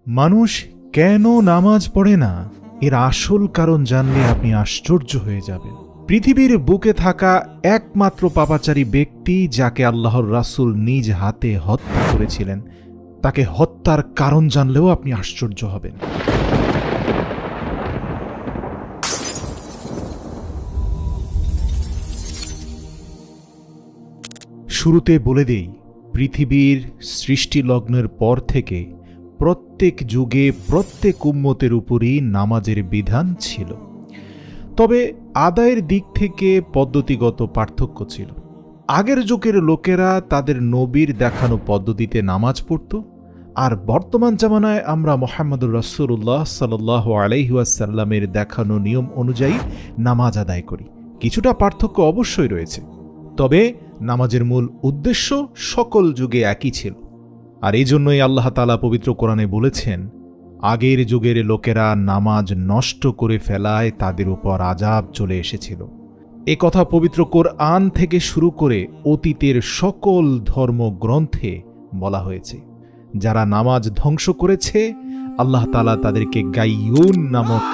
মানুষ কেন নামাজ পড়ে না, এর আসল কারণ জানলে আপনি আশ্চর্য হয়ে যাবেন। পৃথিবীর বুকে থাকা একমাত্র পাপাচারী ব্যক্তি যাকে আল্লাহর রাসূল নিজ হাতে হত্যা করেছিলেন, তাকে হত্যার কারণ জানলেও আপনি আশ্চর্য হবেন। শুরুতে বলে দেই, পৃথিবীর সৃষ্টিলগ্নের পর থেকে প্রত্যেক যুগে প্রত্যেক উম্মতের উপরই নামাজের বিধান ছিল, তবে আদায়ের দিক থেকে পদ্ধতিগত পার্থক্য ছিল। আগের যুগের লোকেরা তাদের নবীর দেখানো পদ্ধতিতে নামাজ পড়ত, আর বর্তমান জামানায় আমরা মুহাম্মদুর রাসূলুল্লাহ সাল্লাল্লাহু আলাইহি ওয়াসাল্লামের দেখানো নিয়ম অনুযায়ী নামাজ আদায় করি। কিছুটা পার্থক্য অবশ্যই রয়েছে, তবে নামাজের মূল উদ্দেশ্য সকল যুগে একই ছিল। আর এই জন্যই আল্লাহ তাআলা পবিত্র কোরআনে বলেছেন, আগের যুগের লোকেরা নামাজ নষ্ট করে ফেলায় তাদের উপর আযাব চলে এসেছিল। এ কথা পবিত্র কোরআন থেকে শুরু করে অতীতের সকল ধর্মগ্রন্থে বলা হয়েছে। যারা নামাজ ধ্বংস করেছে, আল্লাহ তাআলা তাদেরকে গাইয়ুন নামক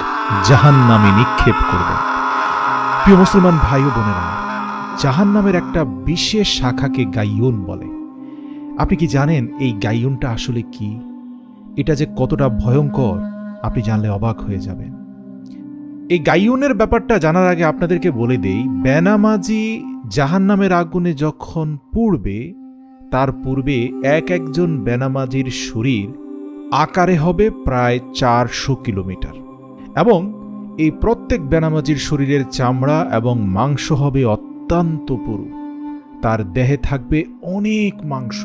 জাহান্নামে নিক্ষেপ করবেন। প্রিয় মুসলমান ভাই ও বোনেরা, জাহান্নামের একটা বিশেষ শাখাকে গাইয়ুন বলে। আপনি কি জানেন এই গাইয়ুনটা আসলে কি? এটা যে কতটা ভয়ঙ্কর আপনি জানলে অবাক হয়ে যাবেন। এই গাইয়ুনের ব্যাপারটা জানার আগে আপনাদেরকে বলে দেই, বেনামাজি জাহান্নামের আগুনে যখন পুড়বে, তার পূর্বে একজন বেনামাজির শরীর আকারে হবে প্রায় 400 কিলোমিটার, এবং এই প্রত্যেক বেনামাজির শরীরের চামড়া এবং মাংস হবে অত্যন্ত পুরু। তার দেহে থাকবে অনেক মাংস।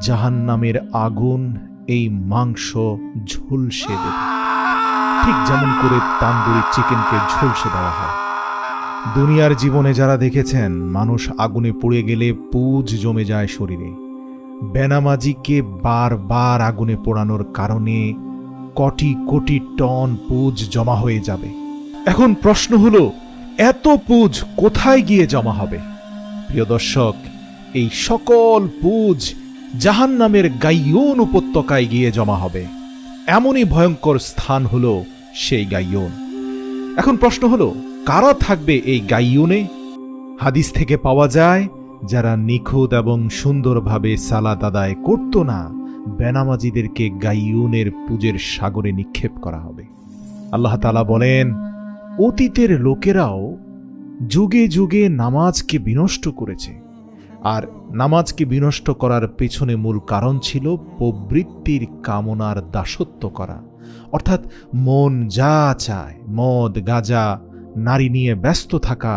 জাহান্নামের আগুন এই মাংস ঝলসে দেবে, ঠিক যেমন করে তান্দুরি চিকেনকে ঝলসে দেওয়া হয়। দুনিয়ার জীবনে যারা দেখেছেন, মানুষ আগুনে পুড়ে গেলে পুঁজ জমে যায় শরীরে। বেনামাজিকে বারবার আগুনে পোড়ানোর কারণে কোটি কোটি টন পুঁজ জমা হয়ে যাবে। এখন প্রশ্ন হলো, এত পুঁজ কোথায় গিয়ে জমা হবে? প্রিয় দর্শক, এই সকল পুঁজ জাহান্নামের গাইয়ুন উপত্যকায় গিয়ে জমা হবে। এমনই ভয়ঙ্কর স্থান হলো সেই গাইয়ুন। এখন প্রশ্ন হলো, কারা থাকবে এই গাইয়ুনে? হাদিস থেকে পাওয়া যায়, যারা নিখুঁত এবং সুন্দরভাবে সালাত আদায় করত না, বেনামাজিদেরকে গাইয়ুনের পুঁজের সাগরে নিক্ষেপ করা হবে। আল্লাহ তাআলা বলেন, অতীতের লোকেরাও যুগে যুগে নামাজকে বিনষ্ট করেছে, আর নামাজকে বিনষ্ট করার পেছনে মূল কারণ ছিল প্রবৃত্তির কামনার দাসত্ব করা। অর্থাৎ মন যা চায়, মদ, গাঁজা, নারী নিয়ে ব্যস্ত থাকা,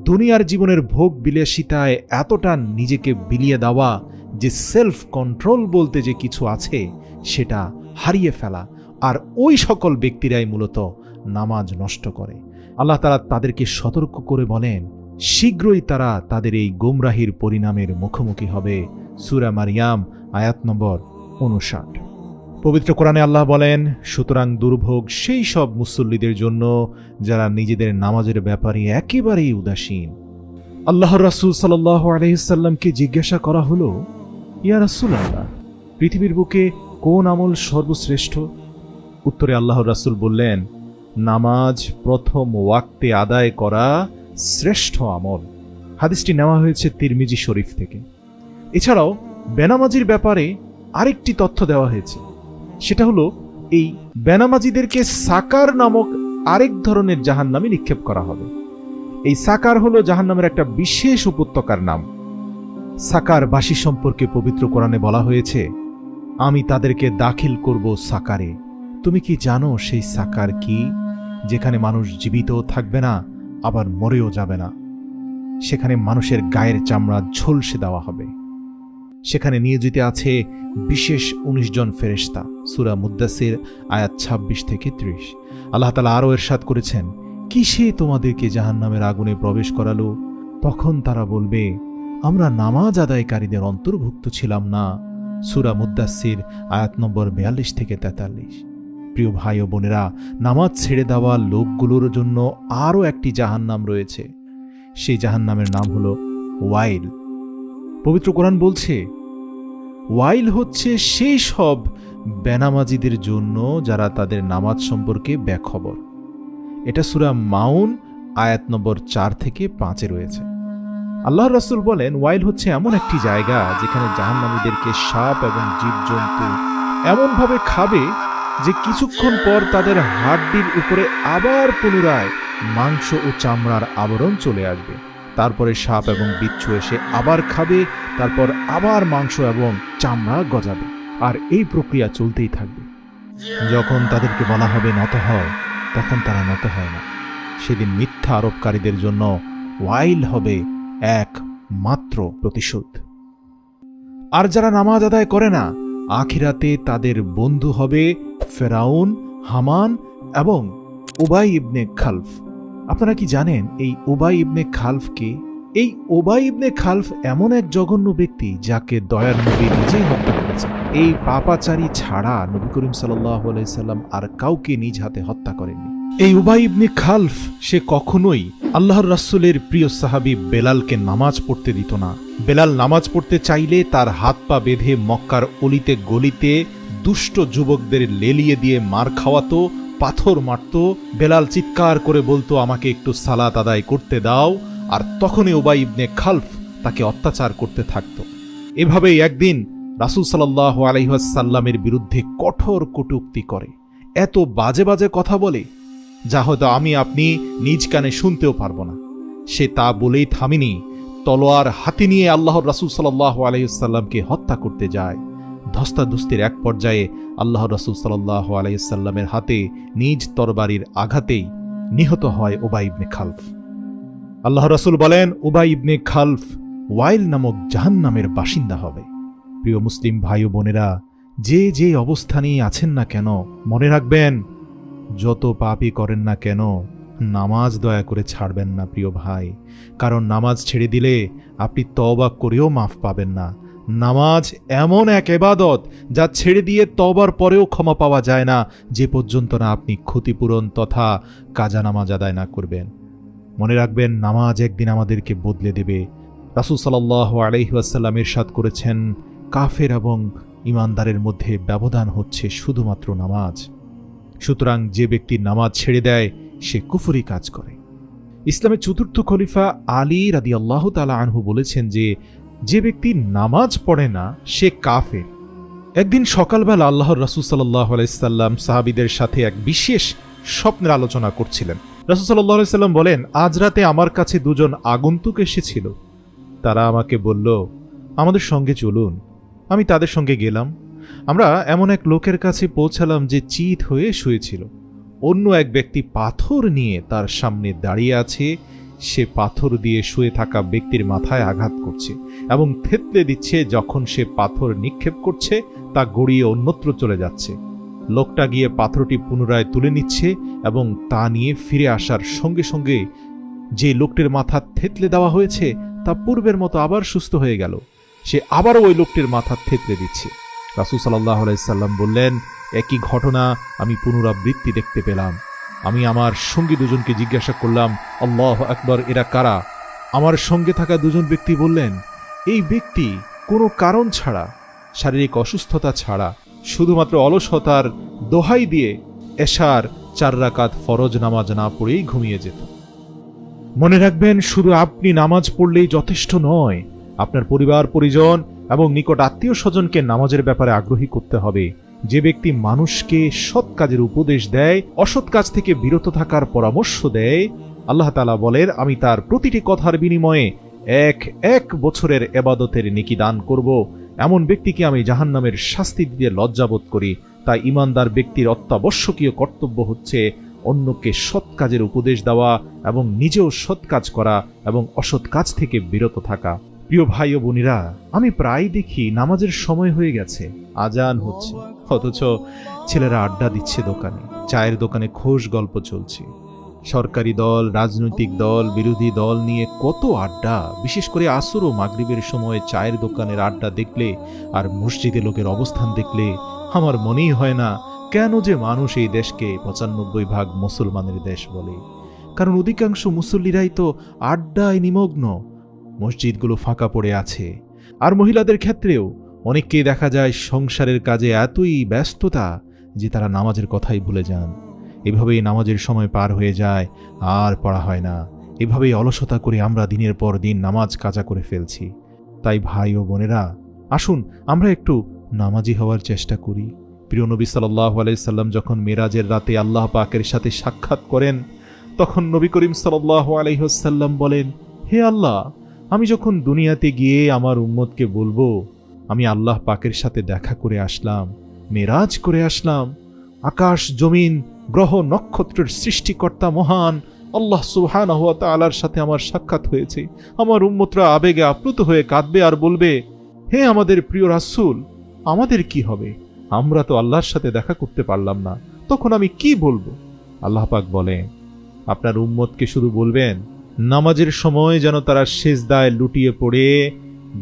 দুনিয়ার জীবনের ভোগ বিলাসিতায় এতটা নিজেকে বিলিয়ে দেওয়া যে সেলফ কন্ট্রোল বলতে যে কিছু আছে সেটা হারিয়ে ফেলা। আর ওই সকল ব্যক্তিরাই মূলত নামাজ নষ্ট করে। আল্লাহ তাআলা তাদেরকে সতর্ক করে বলেন, শীঘ্রই তারা তাদের এই গোমরাহির পরিণামের মুখোমুখি হবে। সূরা মারিয়াম আয়াত নম্বর 59। পবিত্র কোরআনে আল্লাহ বলেন, সুতরাং দুর্ভোগ সেই সব মুসল্লিদের জন্য যারা নিজেদের নামাজের ব্যাপারে একেবারেই উদাসীন। আল্লাহর রাসূল সাল্লাল্লাহু আলাইহি ওয়াসাল্লামকে জিজ্ঞাসা করা হলো, ইয়া রাসূলুল্লাহ, পৃথিবীর বুকে কোন আমল সর্বশ্রেষ্ঠ? উত্তরে আল্লাহর রাসূল বললেন, নামাজ প্রথম ওয়াক্তে আদায় করা শ্রেষ্ঠ আমল। হাদিসটি নেওয়া হয়েছে তিরমিজি শরীফ থেকে। এছাড়াও বেনামাজির ব্যাপারে আরেকটি তথ্য দেওয়া হয়েছে, সেটা হলো এই বেনামাজিদেরকে সাকার নামক আরেক ধরনের জাহান্নামে নিক্ষেপ করা হবে। এই সাকার হলো জাহান্নামের একটা বিশেষ উপত্যকার নাম। সাকারবাসী সম্পর্কে পবিত্র কোরআনে বলা হয়েছে, আমি তাদেরকে দাখিল করব সাকারে। তুমি কি জানো সেই সাকার কি? যেখানে মানুষ জীবিত থাকবে না, আবার মরেও যাবে না। সেখানে মানুষের গায়ের চামড়া ঝলসে দেওয়া হবে। সেখানে নিয়োজিত আছে বিশেষ 19 জন ফেরেশতা। সূরা মুদ্দাসির আয়াত 26 থেকে 30। আল্লাহ তাআলা আরও ইরশাদ করেছেন, কিসে তোমাদেরকে জাহান্নামের আগুনে প্রবেশ করালো? তখন তারা বলবে, আমরা নামাজ আদায়কারীদের অন্তর্ভুক্ত ছিলাম না। সূরা মুদ্দাসির আয়াত নম্বর 42 থেকে 43। প্রিয় ভাই ও বোনেরা, নামাজ ছেড়ে দেওয়া লোকগুলোর জন্য আরও একটি জাহান্নাম রয়েছে। সেই জাহান্নামের নাম হলো ওয়াইল। পবিত্র কোরআন বলছে, ওয়াইল হচ্ছে সেই সব বেনামাজিদের জন্য যারা তাদের নামাজ সম্পর্কে বেখবর। এটা সূরা মাউন আয়াত নম্বর 4 থেকে 5 রয়েছে। আল্লাহর রাসূল বলেন, ওয়াইল হচ্ছে এমন একটি জায়গা যেখানে জাহান্নামীদেরকে সাপ এবং জীবজন্তু এমনভাবে খাবে যে কিছুক্ষণ পর তাদের হাড্ডির উপরে আবার পুনরায় মাংস ও চামড়ার আবরণ চলে আসবে। তারপরে সাপ এবং বিচ্ছু এসে আবার খাবে, তারপর আবার মাংস এবং চামড়া গজাবে, আর এই প্রক্রিয়া চলতেই থাকবে। যখন তাদেরকে বলা হবে নত হও, তখন তারা নত হয় না। সেদিন মিথ্যা আরোপকারীদের জন্য ওয়াইল হবে এক মাত্র প্রতিশোধ। আর যারা নামাজ আদায় করে না, আখিরাতে তাদের বন্ধু হবে ফেরাউন, হামান এবং উবাই ইবনে খালফ। আপনারা কি জানেন এই উবাই ইবনে খালফকে? এই উবাই ইবনে খালফ এমন এক জঘন্য ব্যক্তি যাকে দয়ার নবী নিজেই হত্যা করেছেন। এই পাপাচারী ছাড়া নবী করিম সাল্লাল্লাহু আলাইহি সাল্লাম আর কাউকে নিজ হাতে হত্যা করেননি। এই উবাই ইবনে খালফ সে কখনোই আল্লাহর রাসূলের প্রিয় সাহাবী বেলালকে নামাজ পড়তে দিত না। বেলাল নামাজ পড়তে চাইলে তার হাত পা বেঁধে মক্কার অলিতে গলিতে দুষ্ট যুবকদের লেলিয়ে দিয়ে মার খাওয়াতো, পাথর মারত। বেলাল চিৎকার করে বলতো, আমাকে একটু সালাত আদায় করতে দাও, আর তখনই উবাই ইবনে খালফ তাকে অত্যাচার করতে থাকত। এভাবেই একদিন রাসূল সাল্লাল্লাহু আলাইহি ওয়াসাল্লামের বিরুদ্ধে কঠোর কটূক্তি করে, এত বাজে বাজে কথা বলে যা হয়তো আমি আপনি নিজ কানে শুনতেও পারবো না। সে তা বলেই থামিনি, তলোয়ার হাতে নিয়ে আল্লাহর রাসূল সাল্লাল্লাহু আলাইহি ওয়াসাল্লামকে হত্যা করতে যায়। ধস্তাধস্তির এক পর্যায়ে আল্লাহর রাসূল সাল্লাল্লাহু আলাইহি ওয়াসাল্লামের হাতে নিজ তরবারির আঘাতেই নিহত হয় উবাই ইবনে খালফ। আল্লাহর রাসূল বলেন, উবাই ইবনে খালফ ওয়াইল নামক জাহান্নামের বাসিন্দা হবে। প্রিয় মুসলিম ভাই ও বোনেরা, যে যে অবস্থানেই আছেন না কেন, মনে রাখবেন, যত পাপই করেন না কেন, নামাজ দয়া করে ছাড়বেন না প্রিয় ভাই। কারণ নামাজ ছেড়ে দিলে আপনি তওবা করেও মাফ পাবেন না। নামাজ এমন এক ইবাদত যা ছেড়ে দিয়ে তওবার পরেও ক্ষমা পাওয়া যায় না, যে পর্যন্ত না আপনি ক্ষতিপূরণ তথা কাজা নামাজ আদায় না করবেন। মনে রাখবেন, নামাজ একদিন আমাদেরকে বদলে দেবে। রাসূল সাল্লাল্লাহু আলাইহি ওয়াসাল্লাম ইরশাদ করেছেন, কাফের এবং ঈমানদারের মধ্যে ব্যবধান হচ্ছে শুধুমাত্র নামাজ। সুতরাং যে ব্যক্তি নামাজ ছেড়ে দেয় সে কুফরি কাজ করে। ইসলামের চতুর্থ খলিফা আলী রাদিয়াল্লাহু তাআলা আনহু বলেছেন যে ব্যক্তি নামাজ পড়ে না সে কাফের। একদিন সকালবেলা আল্লাহর রাসূল সাল্লাল্লাহু আলাইহি সাল্লাম সাহাবীদের সাথে এক বিশেষ স্বপ্নের আলোচনা করছিলেন। রাসূল সাল্লাল্লাহু আলাইহি সাল্লাম বলেন, আজ রাতে আমার কাছে দুজন আগন্তুক এসেছিল। তারা আমাকে বলল, আমাদের সঙ্গে চলুন। আমি তাদের সঙ্গে গেলাম। আমরা এমন এক লোকের কাছে পৌঁছালাম যে চিত হয়ে শুয়েছিল। অন্য এক ব্যক্তি পাথর নিয়ে তার সামনে দাঁড়িয়ে আছে। সে পাথর দিয়ে শুয়ে থাকা ব্যক্তির মাথায় আঘাত করছে এবং থেতলে দিচ্ছে। যখন সে পাথর নিক্ষেপ করছে তা গড়িয়ে অন্যত্র চলে যাচ্ছে। লোকটা গিয়ে পাথরটি পুনরায় তুলে নিচ্ছে এবং তা নিয়ে ফিরে আসার সঙ্গে সঙ্গে যে লোকটির মাথা থেতলে দেওয়া হয়েছে তা পূর্বের মতো আবার সুস্থ হয়ে গেল। সে আবারও ওই লোকটির মাথা থেতলে দিচ্ছে। রাসূল সাল্লাল্লাহু আলাইহি সাল্লাম বললেন, একই ঘটনা আমি পুনরাবৃত্তি দেখতে পেলাম। আমি আমার সঙ্গী দুজনকে জিজ্ঞাসা করলাম, আল্লাহু আকবার, এরা কারা? আমার সঙ্গে থাকা দুজন ব্যক্তি বললেন, এই ব্যক্তি কোনো কারণ ছাড়া, শারীরিক অসুস্থতা ছাড়া, শুধুমাত্র অলসতার দোহাই দিয়ে এশার 4 রাকাত ফরজ নামাজ না পড়েই ঘুমিয়ে যেত। মনে রাখবেন, শুধু আপনি নামাজ পড়লেই যথেষ্ট নয়, আপনার পরিবার পরিজন এবং নিকট আত্মীয় স্বজনকে নামাজের ব্যাপারে আগ্রহী করতে হবে। যে ব্যক্তি মানুষকে সৎ কাজের উপদেশ দেয়, অসৎ কাজ থেকে বিরত থাকার পরামর্শ দেয়, আল্লাহ তাআলা বলেন, আমি তার প্রতিটি কথার বিনিময়ে এক বছরের ইবাদতের নেকি দান করব। এমন ব্যক্তিকে আমি জাহান্নামের শাস্তি দিতে লজ্জাবোধ করি। তাই ঈমানদার ব্যক্তির অত্যাবশ্যকীয় কর্তব্য হচ্ছে অন্যকে সৎ কাজের উপদেশ দেওয়া এবং নিজেও সৎ কাজ করা এবং অসৎ কাজ থেকে বিরত থাকা। প্রিয় ভাই ও বোনেরা, আমি প্রায় দেখি নামাজের সময় হয়ে গেছে, আজান হচ্ছে, অথচ ছেলেরা আড্ডা দিচ্ছে দোকানে, চায়ের দোকানে খোশ গল্প চলছে। সরকারি দল, রাজনৈতিক দল, বিরোধী দল নিয়ে কত আড্ডা। বিশেষ করে আসর ও মাগরিবের সময় চায়ের দোকানের আড্ডা দেখলে আর মসজিদে লোকের অবস্থান দেখলে আমার মনেই হয় না কেন যে মানুষ এই দেশকে ৯৫% মুসলমানের দেশ বলে। কারণ অধিকাংশ মুসল্লিরাই তো আড্ডায় নিমগ্ন। মসজিদগুলো ফাঁকা পড়ে আছে। আর মহিলাদের ক্ষেত্রেও অনেককেই দেখা যায় সংসারের কাজে এতই ব্যস্ততা যে তারা নামাজের কথাই ভুলে যান। এভাবেই নামাজের সময় পার হয়ে যায়, আর পড়া হয় না। এভাবেই অলসতা করে আমরা দিনের পর দিন নামাজ কাজা করে ফেলছি। তাই ভাই ও বোনেরা, আসুন আমরা একটু নামাজি হওয়ার চেষ্টা করি। প্রিয় নবী সাল্লাল্লাহু আলাইহি সাল্লাম যখন মেরাজের রাতে আল্লাহ পাকের সাথে সাক্ষাৎ করেন, তখন নবী করিম সাল্লাল্লাহু আলাইহি ওয়াসাল্লাম বলেন, হে আল্লাহ, আমি যখন দুনিয়াতে গিয়ে আমার উম্মতকে বলবো আমি আল্লাহ পাকের সাথে দেখা করে আসলাম, মেরাজ করে আসলাম, আকাশ জমিন গ্রহ নক্ষত্রের সৃষ্টিকর্তা মহান আল্লাহ সুবহানাহু ওয়া তাআলার সাথে আমার সাক্ষাৎ হয়েছে, আমার উম্মতরা আবেগে আপ্লুত হয়ে কাঁদবে আর বলবে, হে আমাদের প্রিয় রাসূল, আমাদের কি হবে? আমরা তো আল্লাহর সাথে দেখা করতে পারলাম না, তখন আমি কি বলবো? আল্লাহ পাক বলেন, আপনার উম্মতকে শুধু বলবেন নামাজের সময় যেন তারা সিজদায় লুটিয়ে পড়ে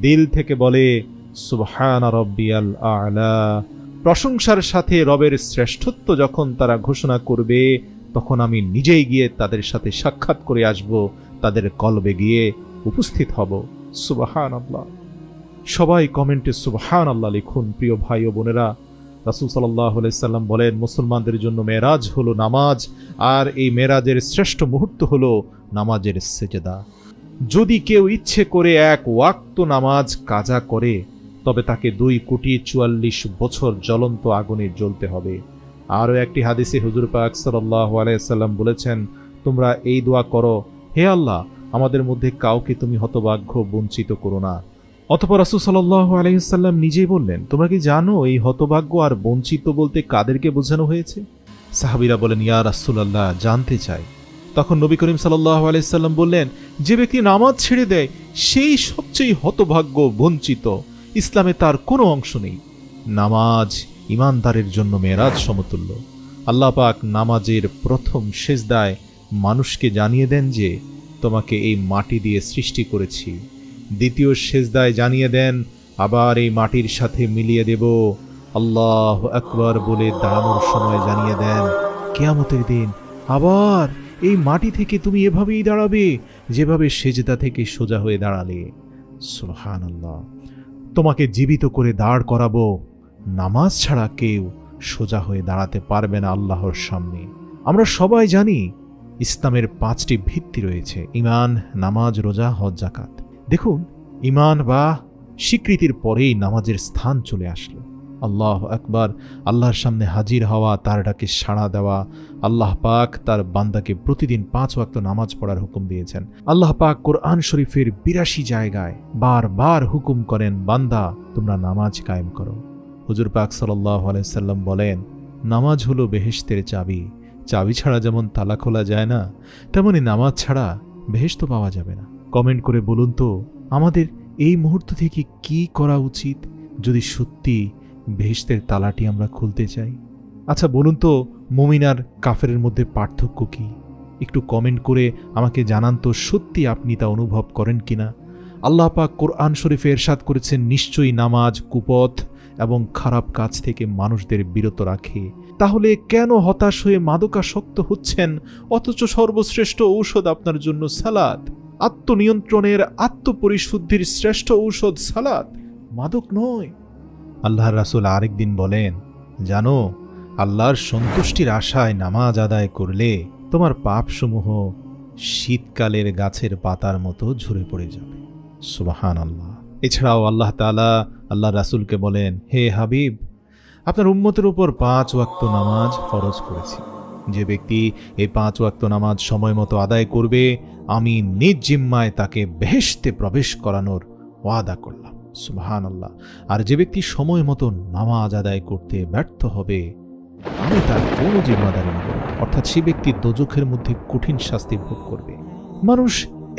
দিল থেকে বলে সুবহানা রাব্বিয়াল আ'লা। প্রশংসার সাথে রবের শ্রেষ্ঠত্ব যখন তারা ঘোষণা করবে, তখন আমি নিজেই গিয়ে তাদের সাথে সাক্ষাৎ করে আসব, তাদের কলবে গিয়ে উপস্থিত হব। সুবহানাল্লাহ। সবাই কমেন্টে সুবহানাল্লাহ লিখুন। প্রিয় ভাই ও বোনেরা, রাসূল সাল্লাল্লাহু আলাইহি সাল্লাম বলেন, মুসলমানদের জন্য মেরাজ হলো নামাজ, আর এই মেরাজের শ্রেষ্ঠ মুহূর্ত হলো নামাজের সেজদা। যদি কেউ ইচ্ছে করে এক ওয়াক্ত নামাজ কাজা করে, তবে তাকে 2,44 বছর জ্বলন্ত আগুনে জ্বলতে হবে। আরও একটি হাদিসে হুজুর পাক সাল্লাল্লাহু আলাইহি সাল্লাম বলেছেন, তোমরা এই দোয়া করো, হে আল্লাহ, আমাদের মধ্যে কাউকে তুমি হতভাগ্য বঞ্চিত করো না। অতঃপর রাসূল সাল্লাল্লাহু আলাইহি সাল্লাম নিজেই বললেন, তোমরা কি জানো এই হতভাগ্য আর বঞ্চিত বলতে কাদেরকে বোঝানো হয়েছে? সাহাবীরা বলেন, ইয়া রাসূলুল্লাহ, জানতে চাই। তখন নবী করিম সাল্লাল্লাহু আলাইহি সাল্লাম বললেন, যে ব্যক্তি নামাজ ছেড়ে দেয় সেই সবচেয়ে হতভাগ্য বঞ্চিত, ইসলামে তার কোনো অংশ নেই। নামাজ ঈমানদারের জন্য মেরাজ সমতুল্য। আল্লাহ পাক নামাজের প্রথম সিজদায় মানুষকে জানিয়ে দেন যে তোমাকে এই মাটি দিয়ে সৃষ্টি করেছি। দ্বিতীয় সিজদায় জানিয়ে দেন আবার এই মাটির সাথে মিলিয়ে দেব। আল্লাহু আকবার বলে দাঁড়ানোর সময় জানিয়ে দেন কিয়ামতের দিন আবার এই মাটি থেকে তুমি এভাবেই দাঁড়াবে যেভাবে সিজদা থেকে সোজা হয়ে দাঁড়ালে। সুবহানাল্লাহ। তোমাকে জীবিত করে দাঁড় করাবো। নামাজ ছাড়া কেউ সোজা হয়ে দাঁড়াতে পারবে না আল্লাহর সামনে। আমরা সবাই জানি ইসলামের 5টি ভিত্তি রয়েছে: ঈমান, নামাজ, রোজা, হজ, যাকাত। দেখুন, ঈমান বা স্বীকৃতির পরেই নামাজের স্থান চলে আসলো। আল্লাহু আকবার, আল্লাহর সামনে হাজির হওয়া, তার ডাকে সাড়া দেওয়া। আল্লাহ পাক তার বান্দাকে প্রতিদিন 5 ওয়াক্ত নামাজ পড়ার হুকুম দিয়েছেন। আল্লাহ পাক কোরআন শরীফের 82 জায়গায় বারবার হুকুম করেন, বান্দা তোমরা নামাজ কায়েম করো। হুজুর পাক সাল্লাল্লাহু আলাইহি সাল্লাম বলেন, নামাজ হলো বেহেশতের চাবি। চাবি ছাড়া যেমন তালা খোলা যায় না, তেমনি নামাজ ছাড়া বেহেশত পাওয়া যাবে না। কমেন্ট করে বলুন তো, আমাদের এই মুহূর্ত থেকে কি করা উচিত যদি সত্যি বেহেশতের তালাটি আমরা খুলতে চাই? আচ্ছা বলুন তো, মুমিন আর কাফেরের মধ্যে পার্থক্য কি? একটু কমেন্ট করে আমাকে জানান তো, সত্যি আপনি তা অনুভব করেন কিনা। আল্লাহ পাক কোরআন শরীফে ইরশাদ করেছেন, নিশ্চয়ই নামাজ কুপথ এবং খারাপ কাজ থেকে মানুষদের বিরত রাখে। তাহলে কেন হতাশ হয়ে মাদকাসক্ত হচ্ছেন, অথচ সর্বশ্রেষ্ঠ ঔষধ আপনার জন্য সালাত। আত্মনিয়ন্ত্রণের, আত্মপরিশুদ্ধির শ্রেষ্ঠ ঔষধ সালাত, মাদক নয়। আল্লাহর রাসূল আরেকদিন বলেন, জানো, আল্লাহর সন্তুষ্টির আশায় নামাজ আদায় করলে তোমার পাপসমূহ শীতকালের গাছের পাতার মতো ঝরে পড়ে যাবে। সুবহানাল্লাহ। এছাড়াও আল্লাহ তাআলা আল্লাহর রাসূলকে বলেন, হে হাবিব, আপনার উম্মতের উপর 5 ওয়াক্ত নামাজ ফরজ করেছি। যে ব্যক্তি এই 5 ওয়াক্ত নামাজ সময় মতো আদায় করবে, আমি নিজ জিম্মায় তাকে বেহেশতে প্রবেশ করানোর ওয়াদা করলাম। সুবহানাল্লাহ। আর যে ব্যক্তি সময় মতো নামাজ আদায় করতে ব্যর্থ হবে, আমি তার কোনো জিম্মাদারি নেব না, অর্থাৎ সে ব্যক্তি দোজখের মধ্যে কঠিন শাস্তি ভোগ করবে। মানুষ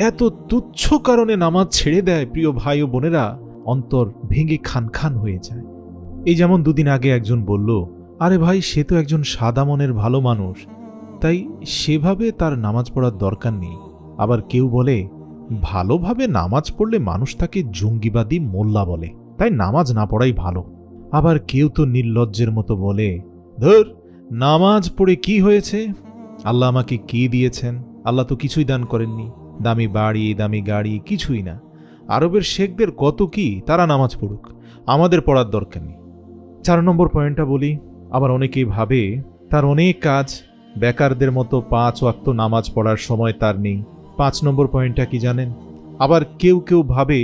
এত তুচ্ছ কারণে নামাজ ছেড়ে দেয়, প্রিয় ভাই ও বোনেরা, অন্তর ভেঙে খান খান হয়ে যায়। এই যেমন 2 দিন আগে একজন বলল, আরে ভাই, সে তো একজন সাদা মনের ভালো মানুষ, তাই সেভাবে তার নামাজ পড়ার দরকার নেই। আবার কেউ বলে, ভালোভাবে নামাজ পড়লে মানুষ তাকে জঙ্গিবাদী মোল্লা বলে, তাই নামাজ না পড়াই ভালো। আবার কেউ তো নির্লজ্জের মতো বলে, ধর, নামাজ পড়ে কি হয়েছে? আল্লাহ আমাকে কি দিয়েছেন? আল্লাহ তো কিছুই দান করেননি। দামি বাড়ি, দামি গাড়ি কিছুই না। আরবের শেখদের কত কি, তারা নামাজ পড়ুক। আমাদের পড়ার দরকার নেই। 4 নম্বর পয়েন্টটা বলি, আবার অনেকেই ভাবে তার অনেক কাজ, বেকারদের মতো 5 ওয়াক্ত নামাজ পড়ার সময় তার নেই। 5 নম্বর পয়েন্টটা কি জানেন? আবার কেউ কেউ ভাবে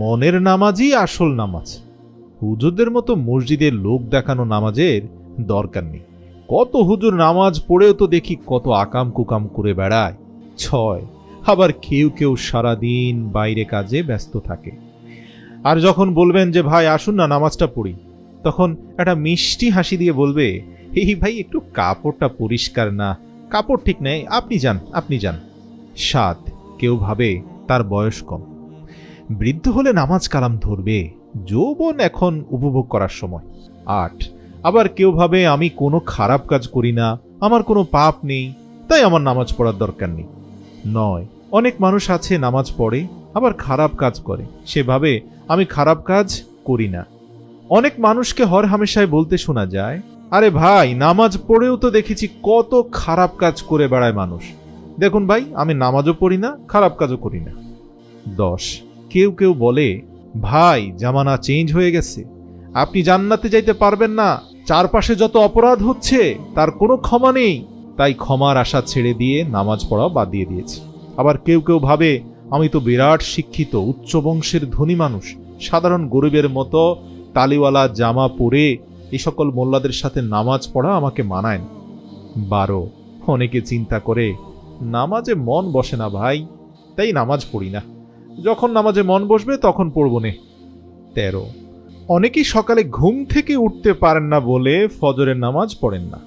মনের নামাজই আসল নামাজ, হুজুরদের মতো মসজিদে লোক দেখানো নামাজের দরকার নেই। কত হুজুর নামাজ পড়েও তো দেখি কত আকাম কুকাম করে বেড়ায়। 6, আবার কেউ কেউ সারাদিন বাইরে কাজে ব্যস্ত থাকে, আর যখন বলবেন যে ভাই আসুন না নামাজটা পড়ি, তখন একটা মিষ্টি হাসি দিয়ে বলবে, এই ভাই একটু কাপড়টা পরিষ্কার না, কাপড় ঠিক নেই, আপনি যান আপনি যান। 7, কেউ ভাবে তার বয়স কম, বৃদ্ধ হলে নামাজ কালাম ধরবে, যৌবন এখন উপভোগ করার সময়। 8, আবার কেউ ভাবে আমি কোনো খারাপ কাজ করি না, আমার কোনো পাপ নেই, তাই আমার নামাজ পড়ার দরকার নেই। 9, অনেক মানুষ আছে নামাজ পড়ে আবার খারাপ কাজ করে, সে ভাবে আমি খারাপ কাজ করি না। অনেক মানুষকে হর হামেশায় বলতে শোনা যায়, আরে ভাই নামাজ পড়েও তো দেখেছি কত খারাপ কাজ করে বেড়ায় মানুষ, দেখুন ভাই আমি নামাজও পড়ি না, খারাপ কাজও করি না। 10, কেউ কেউ বলে ভাই জামানা চেঞ্জ হয়ে গেছে, আপনি জান্নাতে যাইতে পারবেন না, চারপাশে যত অপরাধ হচ্ছে তার কোনো ক্ষমা নেই, তাই ক্ষমার আশা ছেড়ে দিয়ে নামাজ পড়া বাদ দিয়ে দিয়েছে। আবার কেউ কেউ ভাবে আমি তো বিরাট শিক্ষিত, উচ্চ বংশের ধনী মানুষ, সাধারণ গরিবের মতো তালিওয়ালা জামা পরে এই সকল মোল্লাদের সাথে নামাজ পড়া আমাকে মানায় না। 12, অনেকে চিন্তা করে নামাজে মন বসে না ভাই, তাই নামাজ পড়ি না, যখন নামাজে মন বসবে তখন পড়ব নে। 13, অনেকেই সকালে ঘুম থেকে উঠতে পারেন না বলে ফজরের নামাজ পড়েন না,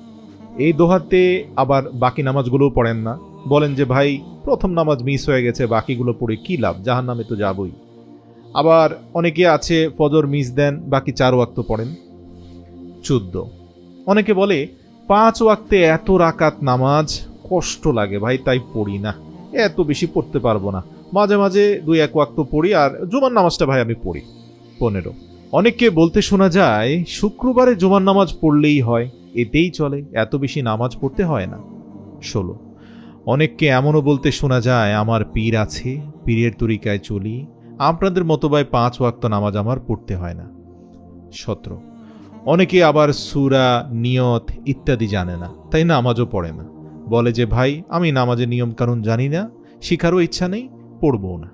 এই দোহাতে আবার বাকি নামাজগুলোও পড়েন না, বলেন যে ভাই প্রথম নামাজ মিস হয়ে গেছে, বাকিগুলো পড়ে কি লাভ, জাহান্নামে তো যাবই। আবার অনেকে আছে ফজর মিস দেন, বাকি 4 ওয়াক্ত পড়েন। 14, অনেকে বলে 5 ওয়াক্তে এত রাকাত নামাজ কষ্ট লাগে ভাই, তাই পড়ি না, এত বেশি পড়তে পারবো না, মাঝে মাঝে 2-1 ওয়াক্ত পড়ি, আর জুমার নামাজটা ভাই আমি পড়ি। 15, অনেককে বলতে শোনা যায় শুক্রবারে জুমার নামাজ পড়লেই হয়, এতেই চলে, এত বেশি নামাজ পড়তে হয় না। 16, অনেককে এমনও বলতে শোনা যায় আমার পীর আছে, পীরের তরিকায় চলি, আপনাদের মতো ভাই 5 ওয়াক্ত নামাজ আমার পড়তে হয় না। 17, অনেকে আবার সূরা, নিয়ত ইত্যাদি জানে না, তাই নামাজও পড়ে না, বলে যে ভাই আমি নামাজের নিয়ম কানুন জানি না, শিখারও ইচ্ছা নেই, পড়বও না।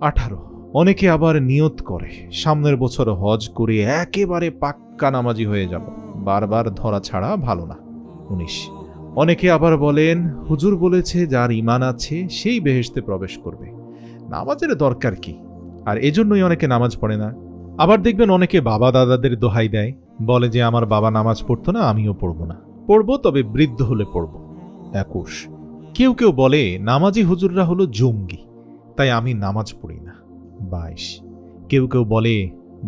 18, অনেকে আবার নিয়ত করে সামনের বছর হজ করে একেবারে পাক্কা নামাজি হয়ে যাব, বারবার ধরা ছাড়া ভালো না। 19, অনেকে আবার বলেন হুজুর বলেছে যার ঈমান আছে সেই বেহেশতে প্রবেশ করবে, নামাজের দরকার কি, আর এজন্যই অনেকে নামাজ পড়ে না। আবার দেখবেন অনেকে বাবা দাদাদের দোহাই দেয়, বলে যে আমার বাবা নামাজ পড়তো না, আমিও পড়বো না, পড়বো তবে বৃদ্ধ হলে পড়বো। 21, কেউ কেউ বলে নামাজি হুজুররা হলো জঙ্গি, তাই আমি নামাজ পড়ি না। 22, কেউ কেউ বলে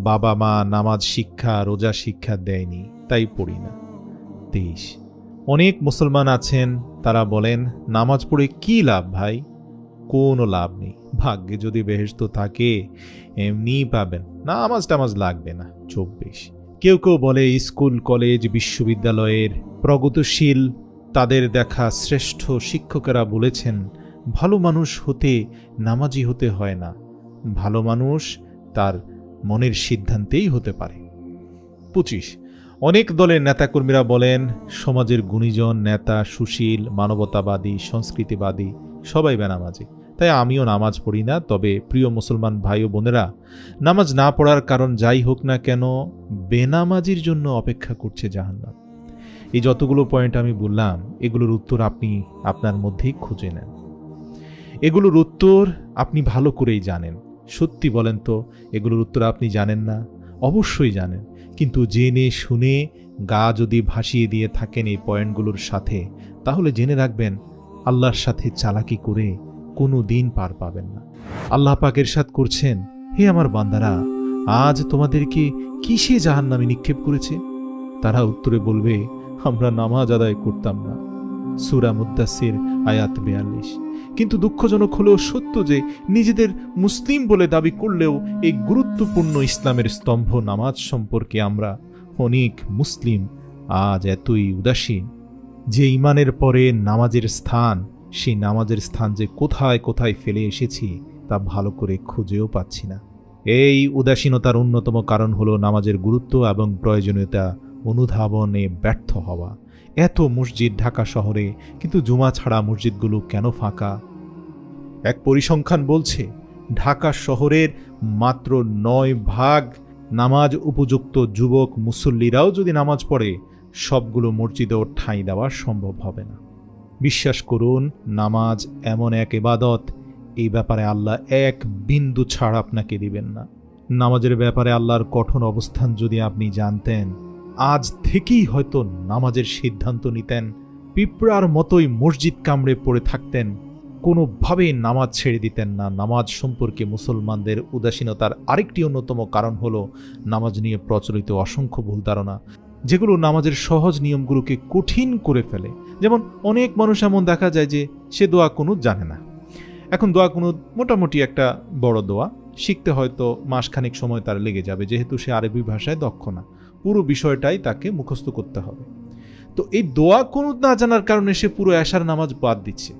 বাবা মা নামাজ শিক্ষা রোজা শিক্ষা দেয়নি, তাই পড়ি না। 23, অনেক মুসলমান আছেন তারা বলেন নামাজ পড়ে কি লাভ ভাই, কোনো লাভ নেই, ভাগ্যে যদি বেহেশত থাকে এমনিই পাবেন, নামাজ টামাজ লাগবে না। 24, কেউ কেউ বলে স্কুল কলেজ বিশ্ববিদ্যালয়ের প্রগতিশীল তাদের দেখা শ্রেষ্ঠ শিক্ষকেরা বলেছেন ভালো মানুষ হতে নামাজি হতে হয় না, ভালো মানুষ তার মনের সিদ্ধান্তেই হতে পারে। 25, অনেক দলের নেতাকর্মীরা বলেন সমাজের গুণীজন নেতা, সুশীল, মানবতাবাদী, সংস্কৃতিবাদী সবাই বেনামাজি, তাই আমিও নামাজ পড়ি না, তবে প্রিয় মুসলমান ভাই ও বোনেরা, নামাজ না পড়ার কারণ যাই হোক না কেন বেনামাজির জন্য অপেক্ষা করছে জাহান্নাম। এই যতগুলো পয়েন্ট আমি বললাম এগুলোর উত্তর আপনি আপনার মধ্যেই খুঁজে নেন, এগুলোর উত্তর আপনি ভালো করেই জানেন। সত্যি বলেন তো এগুলোর উত্তর আপনি জানেন না? অবশ্যই জানেন, কিন্তু জেনে শুনে গা যদি ভাসিয়ে দিয়ে থাকেন এই পয়েন্টগুলোর সাথে, তাহলে জেনে রাখবেন আল্লাহর সাথে চালাকি করে কোনো দিন পার পাবেন না। আল্লাহ পাক ইরশাদ করছেন, হে আমার বান্দারা, আজ তোমাদেরকে কিসে জাহান্নামে নিক্ষেপ করেছে? তারা উত্তরে বলবে, আমরা নামাজ আদায় করতাম না। সূরা মুদ্দাসির আয়াত 42। কিন্তু দুঃখজনক হলেও সত্য যে নিজেদের মুসলিম বলে দাবি করলেও এই গুরুত্বপূর্ণ ইসলামের স্তম্ভ নামাজ সম্পর্কে আমরা অনেক মুসলিম আজ এতই উদাসীন যে ঈমানের পরে নামাজের স্থান, সেই নামাজের স্থান যে কোথায় কোথায় ফেলে এসেছি তা ভালো করে খুঁজেও পাচ্ছি না। এই উদাসীনতার অন্যতম কারণ হলো নামাজের গুরুত্ব এবং প্রয়োজনীয়তা অনুধাবনে ব্যর্থ হওয়া। এত মসজিদ ঢাকা শহরে, কিন্তু জুমা ছাড়া মসজিদগুলো কেন ফাঁকা? এক পরিসংখ্যান বলছে ঢাকা শহরের মাত্র ৯% নামাজ উপযুক্ত যুবক মুসল্লিরাও যদি নামাজ পড়ে, সবগুলো মসজিদেও ঠাঁই দেওয়া সম্ভব হবে না। বিশ্বাস করুন, নামাজ এমন এক ইবাদত, এই ব্যাপারে আল্লাহ এক বিন্দু ছাড় আপনাকে দিবেন না। নামাজের ব্যাপারে আল্লাহর কঠোর অবস্থান যদি আপনি জানতেন, আজ থেকেই হয়তো নামাজের সিদ্ধান্ত নিতেন, পিঁপড়ার মতোই মসজিদ কামড়ে পড়ে থাকতেন, কোনোভাবেই নামাজ ছেড়ে দিতেন না। নামাজ সম্পর্কে মুসলমানদের উদাসীনতার আরেকটি অন্যতম কারণ হলো নামাজ নিয়ে প্রচলিত অসংখ্য ভুল ধারণা, যেগুলো নামাজের সহজ নিয়মগুলোকে কঠিন করে ফেলে। যেমন অনেক মানুষ এমন দেখা যায় যে সে দোয়া কুনুত জানে না। এখন দোয়া কুনুত মোটামুটি একটা বড় দোয়া, শিখতে হয়তো মাসখানেক সময় তার লেগে যাবে, যেহেতু সে আরবি ভাষায় দক্ষ না। পুরো বিষয়টাই তাকে মুখস্থ করতে হবে। তো এই দোয়া কুনুত না জানার কারণে সে পুরো এশার নামাজ বাদ দিচ্ছে।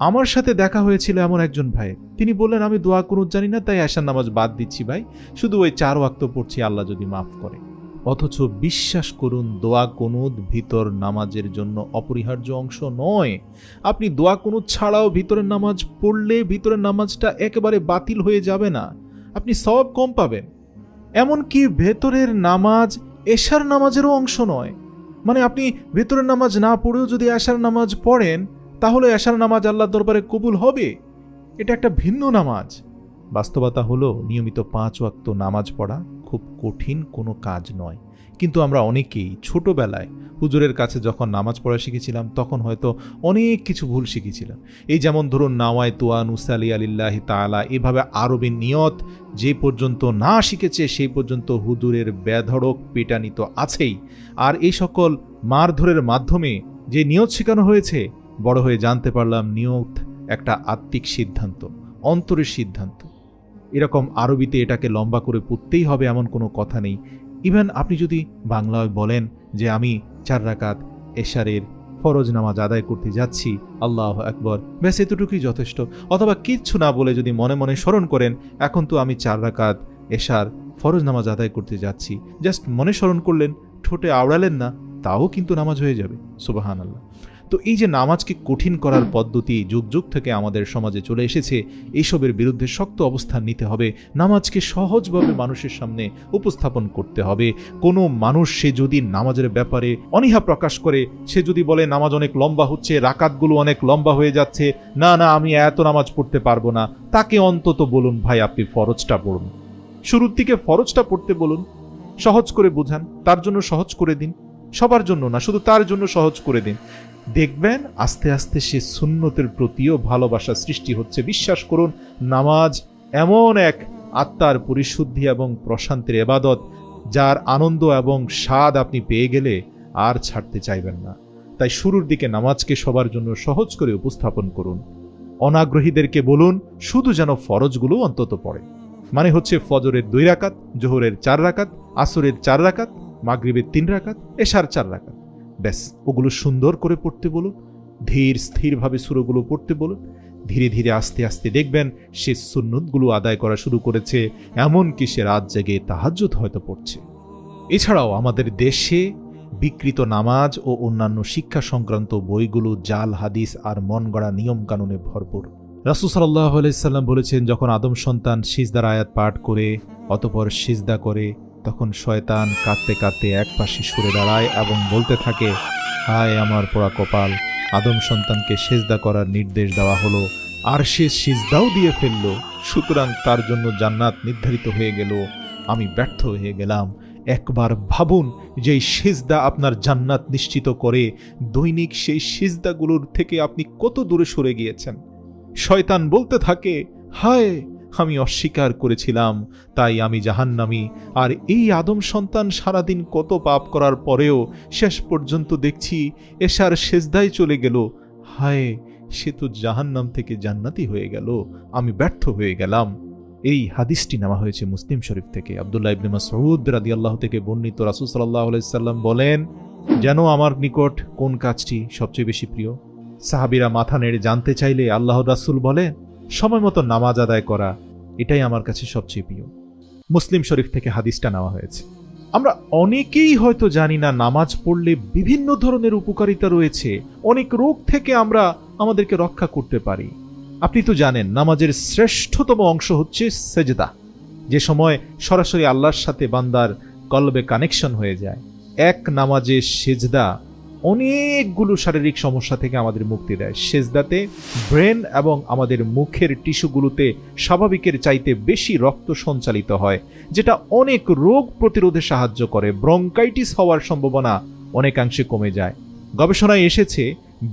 আমার সাথে দেখা হয়েছিল এমন একজন ভাই, তিনি বললেন, আমি দোয়া কুনুত জানি না, তাই এশার নামাজ বাদ দিচ্ছি ভাই, শুধু ওই 4 ওয়াক্ত পড়ছি, আল্লাহ যদি মাফ করে। অথচ বিশ্বাস করুন, দোয়া কুনুত ভিতর নামাজের জন্য অপরিহার্য অংশ নয়। আপনি দোয়া কুনুত ছাড়াও ভিতরের নামাজ পড়লে ভিতরের নামাজটা একেবারে বাতিল হয়ে যাবে না, আপনি সওয়াব কম পাবেন। এমনকি ভেতরের নামাজ এশার নামাজেরও অংশ নয়। মানে আপনি ভেতরের নামাজ না পড়েও যদি এশার নামাজ পড়েন, তাহলে এশার নামাজ আল্লাহর দরবারে কবুল হবে। এটা একটা ভিন্ন নামাজ। বাস্তবতা হলো নিয়মিত 5 ওয়াক্ত নামাজ পড়া খুব কঠিন কোনো কাজ নয়। কিন্তু আমরা অনেকেই ছোটবেলায় হুজুরের কাছে যখন নামাজ পড়া শিখেছিলাম, তখন হয়তো অনেক কিছু ভুল শিখেছিলাম। এই যেমন ধরুন, নাওয়াই তুয়া নুসালি আলিল্লাহি তাআলা, এভাবে আরবি নিয়ত যে পর্যন্ত না শিখেছে সেই পর্যন্ত হুজুরের বেধড়ক পেটানি তো আছেই। আর এই সকল মারধরের মাধ্যমে যে নিয়ত শেখানো হয়েছে, বড় হয়ে জানতে পারলাম নিয়ত একটা আত্মিক সিদ্ধান্ত, অন্তরের সিদ্ধান্ত। এরকম আরবিতে এটাকে লম্বা করে পড়তেই হবে এমন কোনো কথা নেই। ইভেন আপনি যদি বাংলায় বলেন যে আমি 4 রাকাত এশারের ফরজ নামাজ আদায় করতে যাচ্ছি, আল্লাহু আকবার, ব্যাস এতটুকুই যথেষ্ট। অথবা কিচ্ছু না বলে যদি মনে মনে স্মরণ করেন, এখন তো আমি 4 রাকাত এশার ফরজ নামাজ আদায় করতে যাচ্ছি, জাস্ট মনে স্মরণ করলেন, ঠোঁটে আওড়ালেন না, তাও কিন্তু নামাজ হয়ে যাবে। সুবহানাল্লাহ। তো এই যে নামাজকে কঠিন করার পদ্ধতি যুগ যুগ থেকে আমাদের সমাজে চলে এসেছে, এইসবের বিরুদ্ধে শক্ত অবস্থান নিতে হবে। নামাজকে সহজভাবে মানুষের সামনে উপস্থাপন করতে হবে। কোনো মানুষ সে যদি নামাজের ব্যাপারে অনীহা প্রকাশ করে, সে যদি বলে নামাজ অনেক লম্বা হচ্ছে, রাকাতগুলো অনেক লম্বা হয়ে যাচ্ছে, না না আমি এত নামাজ পড়তে পারবো না, তাকে অন্তত বলুন, ভাই আপনি ফরজটা পড়ুন, শুরুর দিকে ফরজটা পড়তে বলুন, সহজ করে বুঝান, তার জন্য সহজ করে দিন। সবার জন্য না, শুধু তার জন্য সহজ করে দিন। দেখবেন আস্তে আস্তে সে সুন্নতের প্রতিও ভালোবাসা সৃষ্টি হচ্ছে। বিশ্বাস করুন, নামাজ এমন এক আত্মার পরিশুদ্ধি এবং প্রশান্তির ইবাদত, যার আনন্দ এবং স্বাদ আপনি পেয়ে গেলে আর ছাড়তে চাইবেন না। তাই শুরুর দিকে নামাজকে সবার জন্য সহজ করে উপস্থাপন করুন। অনাগ্রহীদেরকে বলুন শুধু যেন ফরজগুলো অন্তত পড়ে। মানে হচ্ছে ফজরের 2 রাকাত, জোহরের 4 রাকাত, আসরের 4 রাকাত, মাগরিবের 3 রাকাত, এশার 4 রাকাত, ব্যাস ওগুলো সুন্দর করে পড়তে বলুন। ধীর স্থিরভাবে সূরাগুলো পড়তে বলুন। ধীরে ধীরে আস্তে আস্তে দেখবেন সে সুন্নতগুলো আদায় করা শুরু করেছে, এমনকি সে রাত জেগে তাহাজ্জুদ হয়তো পড়ছে। এছাড়াও আমাদের দেশে বিকৃত নামাজ ও অন্যান্য শিক্ষা সংক্রান্ত বইগুলো জাল হাদিস আর মন গড়া নিয়ম কানুনে ভরপুর। রাসূল সাল্লাল্লাহু আলাইহি সাল্লাম বলেছেন, যখন আদম সন্তান সিজদার আয়াত পাঠ করে অতঃপর সিজদা করে, তখন শয়তান কাঁদতে কাঁদতে এক পাশে সরে দাঁড়ায় এবং বলতে থাকে, হায় আমার পোড়া কপাল, আদম সন্তানকে সিজদা করার নির্দেশ দেওয়া হলো আর সে সিজদাও দিয়ে ফেলল, সুতরাং তার জন্য জান্নাত নির্ধারিত হয়ে গেল, আমি ব্যর্থ হয়ে গেলাম। একবার ভাবুন, যেই সিজদা আপনার জান্নাত নিশ্চিত করে, দৈনিক সেই সিজদাগুলোর থেকে আপনি কত দূরে সরে গিয়েছেন। শয়তান বলতে থাকে, হায় আমি অস্বীকার করেছিলাম, তাই আমি জাহান্নামী। আর এই আদম সন্তান সারাদিন কত পাপ করার পরেও শেষ পর্যন্ত দেখছি এশার সেজদায় চলে গেল, হায় সে তো জাহান্নাম থেকে জান্নাতি হয়ে গেল, আমি ব্যর্থ হয়ে গেলাম। এই হাদিসটি নেওয়া হয়েছে মুসলিম শরীফ থেকে। আব্দুল্লাহ ইবনে মাসউদ রাদিয়াল্লাহু থেকে বর্ণিত, রাসূল সাল্লাল্লাহু আলাইহি সাল্লাম বলেন, যেন আমার নিকট কোন কাজটি সবচেয়ে বেশি প্রিয়? সাহাবীরা মাথা নেড়ে জানতে চাইলে আল্লাহর রাসূল বলেন, সময় মতো নামাজ আদায় করা, এটাই আমার কাছে সবচেয়ে প্রিয়। মুসলিম শরীফ থেকে হাদিসটা নেওয়া হয়েছে। আমরা অনেকেই হয়তো জানি না নামাজ পড়লে বিভিন্ন ধরনের উপকারিতা রয়েছে, অনেক রোগ থেকে আমরা আমাদেরকে রক্ষা করতে পারি। আপনি তো জানেন নামাজের শ্রেষ্ঠতম অংশ হচ্ছে সেজদা, যে সময় সরাসরি আল্লাহর সাথে বান্দার কলবে কানেকশন হয়ে যায়। এক নামাজে সেজদা অনেকগুলো শারীরিক সমস্যা থেকে আমাদের মুক্তি দেয়। সেজদাতে ব্রেন এবং আমাদের মুখের টিস্যুগুলোতে স্বাভাবিকের চাইতে বেশি রক্ত সঞ্চালিত হয়, যেটা অনেক রোগ প্রতিরোধে সাহায্য করে। ব্রঙ্কাইটিস হওয়ার সম্ভাবনা অনেকাংশে কমে যায়। গবেষণায় এসেছে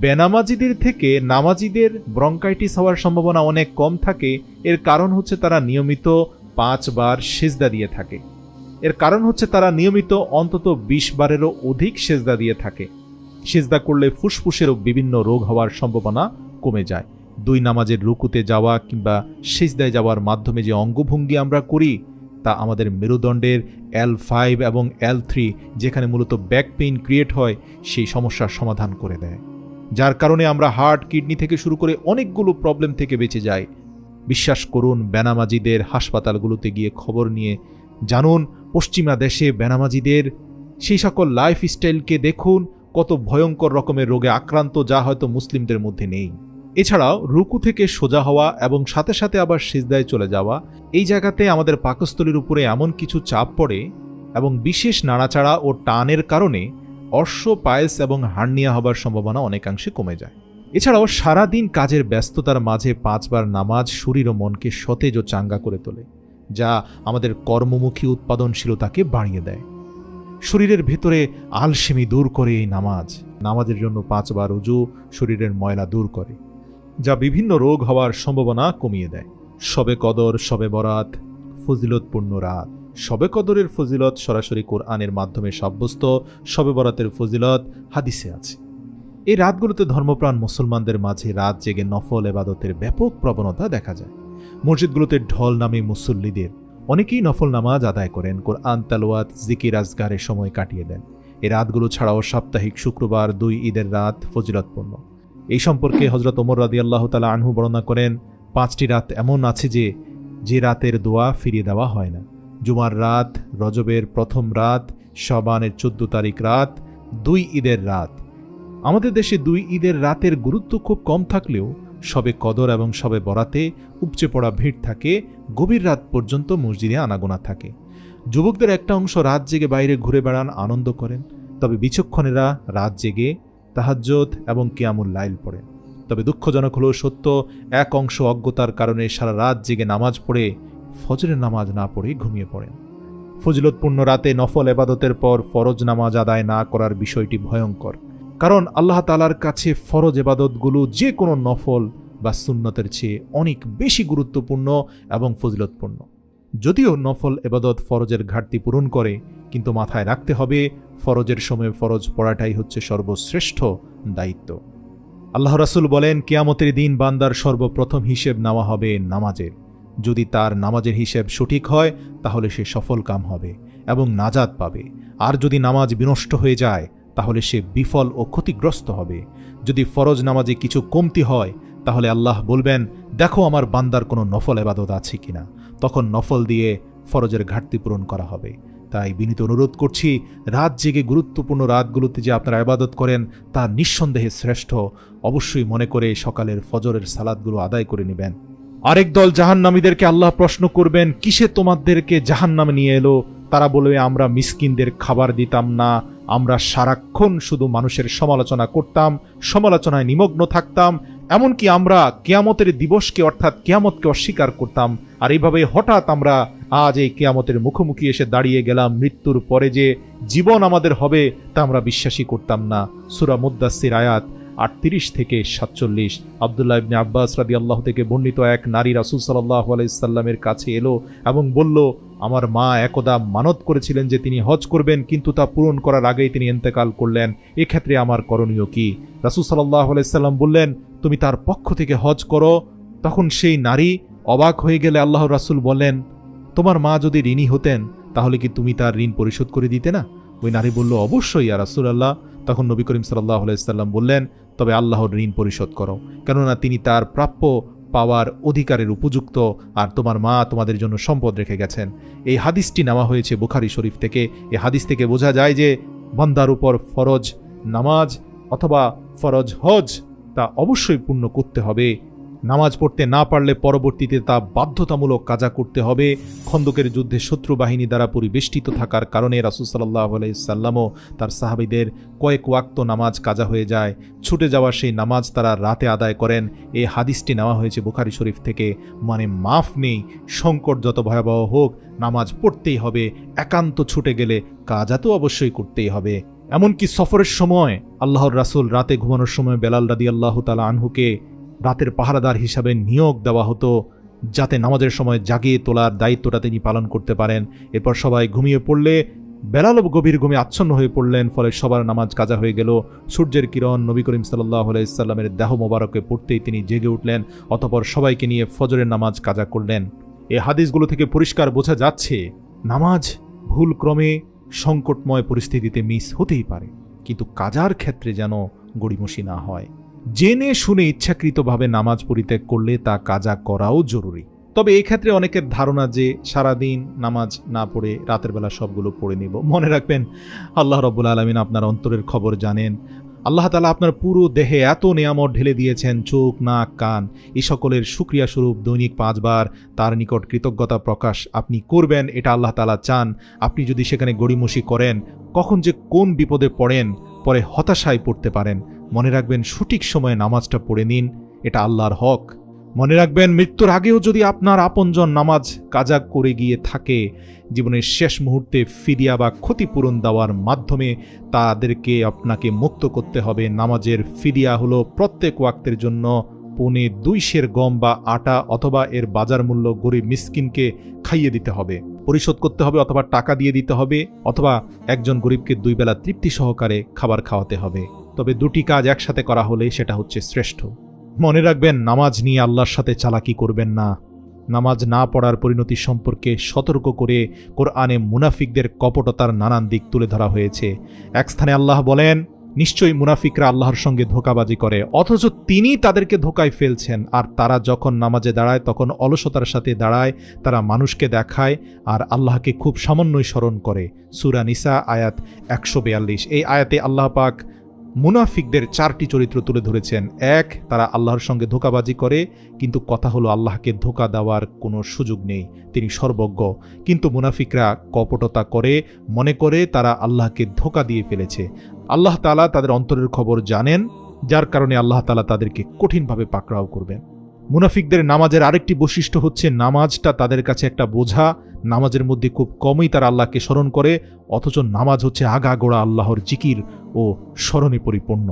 বেনামাজিদের থেকে নামাজিদের ব্রঙ্কাইটিস হওয়ার সম্ভাবনা অনেক কম থাকে। এর কারণ হচ্ছে তারা নিয়মিত 5 বার সেজদা দিয়ে থাকে। এর কারণ হচ্ছে তারা নিয়মিত অন্তত 20 বারেরও অধিক সেজদা দিয়ে থাকে। সেজদা করলে ফুসফুসেরও বিভিন্ন রোগ হওয়ার সম্ভাবনা কমে যায়। 2 নামাজের রুকুতে যাওয়া কিংবা সেজদায় যাওয়ার মাধ্যমে যে অঙ্গভঙ্গি আমরা করি তা আমাদের মেরুদণ্ডের L5 এবং L3, যেখানে মূলত ব্যাক পেইন ক্রিয়েট হয়, সেই সমস্যার সমাধান করে দেয়, যার কারণে আমরা হার্ট, কিডনি থেকে শুরু করে অনেকগুলো প্রবলেম থেকে বেঁচে যাই। বিশ্বাস করুন, বেনামাজিদের হাসপাতালগুলোতে গিয়ে খবর নিয়ে জানুন, পশ্চিমা দেশে বেনামাজিদের সেই সকল লাইফস্টাইলকে দেখুন, কত ভয়ঙ্কর রকমের রোগে আক্রান্ত, যা হয়তো মুসলিমদের মধ্যে নেই। এছাড়াও রুকু থেকে সোজা হওয়া এবং সাথে সাথে আবার সিজদায় চলে যাওয়া, এই জায়গাতে আমাদের পাকস্থলীর উপরে এমন কিছু চাপ পড়ে এবং বিশেষ নাড়াচাড়া ও টানের কারণে অর্শ, পাইলস এবং হার্নিয়া হবার সম্ভাবনা অনেকাংশে কমে যায়। এছাড়াও সারাদিন কাজের ব্যস্ততার মাঝে 5 বার নামাজ শরীর ও মনকে সতেজ ও চাঙ্গা করে তোলে, যা আমাদের কর্মমুখী উৎপাদনশীলতাকে বাড়িয়ে দেয়। শরীরের ভেতরে আলসেমি দূর করে এই নামাজের জন্য 5 বার উজু শরীরের ময়লা দূর করে, যা বিভিন্ন রোগ হওয়ার সম্ভাবনা কমিয়ে দেয়। শবে কদর, শবে বরাত ফজিলতপূর্ণ রাত। শবে কদরের ফজিলত সরাসরি কোরআনের মাধ্যমে সাব্যস্ত, শবে বরাতের ফজিলত হাদিসে আছে। এই রাতগুলোতে ধর্মপ্রাণ মুসলমানদের মাঝে রাত জেগে নফল ইবাদতের ব্যাপক প্রবণতা দেখা যায়। মসজিদগুলোতে ঢল নামে মুসল্লিদের অনেকেই নফল নামাজ আদায় করেন, কোরআন তেলাওয়াত, জিকির আজকারে সময় কাটিয়ে দেন। এই রাতগুলো ছাড়াও সাপ্তাহিক শুক্রবার, 2 ঈদের রাত ফজিলতপূর্ণ। এই সম্পর্কে হযরত ওমর রাদিয়াল্লাহু তাআলা আনহু বর্ণনা করেন, 5টি রাত এমন আছে যে রাতের দোয়া ফিরিয়ে দেওয়া হয় না। জুমার রাত, রজবের প্রথম রাত, শাবানের 14 তারিখ রাত, 2 ঈদের রাত। আমাদের দেশে 2 ঈদের রাতের গুরুত্ব খুব কম থাকলেও শবে কদর এবং শবে বরাতে উপচে পড়া ভিড় থাকে, গভীর রাত পর্যন্ত মসজিদে আনাগোনা থাকে। যুবকদের একটা অংশ রাত জেগে বাইরে ঘুরে বেড়ান, আনন্দ করেন, তবে বিচক্ষণেরা রাত জেগে তাহাজ্জুদ এবং কিয়ামুল লাইল পড়েন। তবে দুঃখজনক হলেও সত্য, এক অংশ অজ্ঞতার কারণে সারা রাত জেগে নামাজ পড়ে ফজরের নামাজ না পড়ে ঘুমিয়ে পড়েন। ফজিলতপূর্ণ রাতে নফল ইবাদতের পর ফরজ নামাজ আদায় না করার বিষয়টি ভয়ঙ্কর, কারণ আল্লাহ তাআলার কাছে ফরজ ইবাদতগুলো যে কোনো নফল বা সুন্নতের চেয়ে অনেক বেশি গুরুত্বপূর্ণ এবং ফজিলতপূর্ণ। যদিও নফল ইবাদত ফরজের ঘাটতি পূরণ করে, কিন্তু মাথায় রাখতে হবে ফরজের সময় ফরজ পড়াটাই হচ্ছে সর্বশ্রেষ্ঠ দায়িত্ব। আল্লাহ রাসূল বলেন, কিয়ামতের দিন বান্দার সর্বপ্রথম হিসেব নেওয়া হবে নামাজের। যদি তার নামাজের হিসেব সঠিক হয় তাহলে সে সফল কাম হবে এবং নাজাত পাবে, আর যদি নামাজ বিনষ্ট হয়ে যায় তাহলে সে বিফল ও ক্ষতিগ্রস্ত হবে। যদি ফরজ নামাজে কিছু কমতি হয় তাহলে আল্লাহ বলবেন, দেখো আমার বান্দার কোনো নফল ইবাদত আছে কিনা, তখন নফল দিয়ে ফরজের ঘাটতি পূরণ করা হবে। তাই বিনীত অনুরোধ করছি, রাত জেগে গুরুত্বপূর্ণ রাতগুলোতে যে আপনারা ইবাদত করেন তা নিঃসন্দেহে শ্রেষ্ঠ। অবশ্যই মনে করে সকালের ফজরের সালাতগুলো আদায় করে নেবেন। আরেক দল জাহান্নামীদেরকে আল্লাহ প্রশ্ন করবেন, কিসে তোমাদেরকে জাহান্নামে নিয়ে এলো? তারা বলবে, আমরা মিসকিনদের খাবার দিতাম না, আমরা সারাক্ষণ শুধু মানুষের সমালোচনা করতাম, সমালোচনায় নিমগ্ন থাকতাম, এমনকি আমরা কিয়ামতের দিবসকে অর্থাৎ কিয়ামতকে অস্বীকার করতাম। আর এইভাবে হঠাৎ আমরা আজ এই কিয়ামতের মুখোমুখি এসে দাঁড়িয়ে গেলাম। মৃত্যুর পরে যে জীবন আমাদের হবে তা আমরা বিশ্বাসই করতাম না। সূরা মুদ্দাসসির আয়াত 38 থেকে 47। আব্দুল্লাহ ইবনে আব্বাস রাদিয়াল্লাহু থেকে বর্ণিত, এক নারী রাসূল সাল্লাল্লাহু আলাইহি সাল্লামের কাছে এলো এবং বলল, আমার মা একদা মানত করেছিলেন যে তিনি হজ করবেন, কিন্তু তা পূরণ করার আগেই তিনি ইন্তেকাল করলেন। এক্ষেত্রে আমার করণীয় কি? রাসূল সাল্লাল্লাহু আলাইহি সাল্লাম বললেন, তুমি তার পক্ষ থেকে হজ করো। তখন সেই নারী অবাক হয়ে গেলে আল্লাহর রাসূল বললেন, তোমার মা যদি ঋণী হতেন তাহলে কি তুমি তার ঋণ পরিশোধ করে দিতে না? ওই নারী বলল, অবশ্যই ইয়া রাসূলুল্লাহ। তখন নবী করিম সাল্লাল্লাহু আলাইহি সাল্লাম বললেন, তবে আল্লাহর ঋণ পরিশোধ করো, কেননা তিনি তার প্রাপ্য পাওয়ার অধিকারের উপযুক্ত, আর তোমার মা তোমাদের জন্য সম্পদ রেখে গেছেন। এই হাদিসটি নেওয়া হয়েছে বুখারী শরীফ থেকে। এই হাদিস থেকে বোঝা যায় যে বান্দার উপর ফরজ নামাজ অথবা ফরজ হজ তা অবশ্যই পূর্ণ করতে হবে। নামাজ পড়তে না পারলে পরবর্তীতে তা বাধ্যতামূলক কাজা করতে হবে। খন্দকের যুদ্ধে শত্রু বাহিনী দ্বারা পরিবেষ্টিত থাকার কারণে রাসূল সাল্লাল্লাহু আলাইহি সাল্লামও তার সাহাবীদের কয়েক ওয়াক্ত নামাজ কাজা হয়ে যায়। ছুটে যাওয়া সেই নামাজ তারা রাতে আদায় করেন। এই হাদিসটি নেওয়া হয়েছে বুখারী শরীফ থেকে। মানে মাফ নেই, সংকট যত ভয়াবহ হোক নামাজ পড়তেই হবে। একান্ত ছুটে গেলে কাজা তো অবশ্যই করতেই হবে। এমনকি সফরের সময় আল্লাহর রাসূল রাতে ঘুমানোর সময় বেলাল রাদিয়াল্লাহু তাআলা আনহুকে রাতের পাহারাদার হিসাবে নিয়োগ দেওয়া হতো, যাতে নামাজের সময় জাগিয়ে তোলার দায়িত্বটা তিনি পালন করতে পারেন। এরপর সবাই ঘুমিয়ে পড়লে বেলালও গভীর ঘুমে আচ্ছন্ন হয়ে পড়লেন। ফলে সবার নামাজ কাজা হয়ে গেল। সূর্যের কিরণ নবী করিম সাল্লাল্লাহু আলাইহি সাল্লামের দেহ মোবারকে পড়তেই তিনি জেগে উঠলেন। অতঃপর সবাইকে নিয়ে ফজরের নামাজ কাজা করলেন। এই হাদিসগুলো থেকে পরিষ্কার বোঝা যাচ্ছে নামাজ ভুল ক্রমে সংকটময় পরিস্থিতিতে মিস হতেই পারে, কিন্তু কাজার ক্ষেত্রে যেন গড়িমসি না হয়। জেনে শুনে ইচ্ছাকৃতভাবে নামাজ পরিত্যাগ করলে তা কাজা করাও জরুরি। তবে এই ক্ষেত্রে অনেকের ধারণা যে সারাদিন নামাজ না পড়ে রাতের বেলা সবগুলো পড়ে নিব। মনে রাখবেন, আল্লাহ রাব্বুল আলামিন আপনার অন্তরের খবর জানেন। আল্লাহ তাআলা আপনার পুরো দেহে এত নিয়ামত ঢেলে দিয়েছেন, চোখ, নাক, কান, এই সকলের শুকরিয়া স্বরূপ দৈনিক 5 বার তার নিকট কৃতজ্ঞতা প্রকাশ আপনি করবেন, এটা আল্লাহ তাআলা চান। আপনি যদি সেখানে গড়িমসি করেন, কখন যে কোন বিপদে পড়েন, পরে হতাশায় পড়তে পারেন। মনে রাখবেন, সঠিক সময়ে নামাজটা পড়ে নিন, এটা আল্লাহর হক। মনে রাখবেন, মৃত্যুর আগেও যদি আপনার আপনজন নামাজ কাজা করে গিয়ে থাকে, জীবনের শেষ মুহূর্তে ফিদিয়া বা ক্ষতিপূরণ দেওয়ার মাধ্যমে তাদেরকে আপনাকে মুক্ত করতে হবে। নামাজের ফিদিয়া হলো প্রত্যেক ওয়াক্তের জন্য 2.25 সের গম বা আটা অথবা এর বাজার মূল্য গরিব মিসকিনকে খাইয়ে দিতে হবে, পরিশোধ করতে হবে, অথবা টাকা দিয়ে দিতে হবে, অথবা একজন গরিবকে 2 বেলা তৃপ্তি সহকারে খাবার খাওয়াতে হবে। তবে দুটি কাজ একসাথে করা হলে সেটা হচ্ছে শ্রেষ্ঠ। মনে রাখবেন, নামাজ নিয়ে আল্লাহর সাথে চালাকি করবেন না। নামাজ না পড়ার পরিণতি সম্পর্কে সতর্ক করে কোরআনে মুনাফিকদের কপটতার নানান দিক তুলে ধরা হয়েছে। এক স্থানে আল্লাহ বলেন, নিশ্চয়ই মুনাফিকরা আল্লাহর সঙ্গে ধোঁকাবাজি করে, অথচ তিনি তাদেরকে ধোঁকায় ফেলছেন। আর তারা যখন নামাজে দাঁড়ায় তখন অলসতার সাথে দাঁড়ায়, তারা মানুষকে দেখায় আর আল্লাহকে খুব সামান্যই স্মরণ করে। সূরা নিসা আয়াত 142। এই আয়াতে আল্লাহ পাক মুনাফিকদের 4টি চরিত্র তুলে ধরেছেন। 1, তারা আল্লাহর সঙ্গে ধোঁকাবাজি করে, কিন্তু কথা হলো আল্লাহকে ধোঁকা দেওয়ার কোনো সুযোগ নেই, তিনি সর্বজ্ঞ। কিন্তু মুনাফিকরা কপটতা করে, মনে করে তারা আল্লাহকে ধোঁকা দিয়ে ফেলেছে। আল্লাহ তাআলা তাদের অন্তরের খবর জানেন, যার কারণে আল্লাহ তাআলা তাদেরকে কঠিনভাবে পাকড়াও করবেন। মুনাফিকদের নামাজের আরেকটি বৈশিষ্ট্য হচ্ছে নামাজটা তাদের কাছে একটা বোঝা। নামাজের মধ্যে খুব কমই তারা আল্লাহকে স্মরণ করে, অথচ নামাজ হচ্ছে আগাগোড়া আল্লাহর জিকির ও স্মরণে পরিপূর্ণ।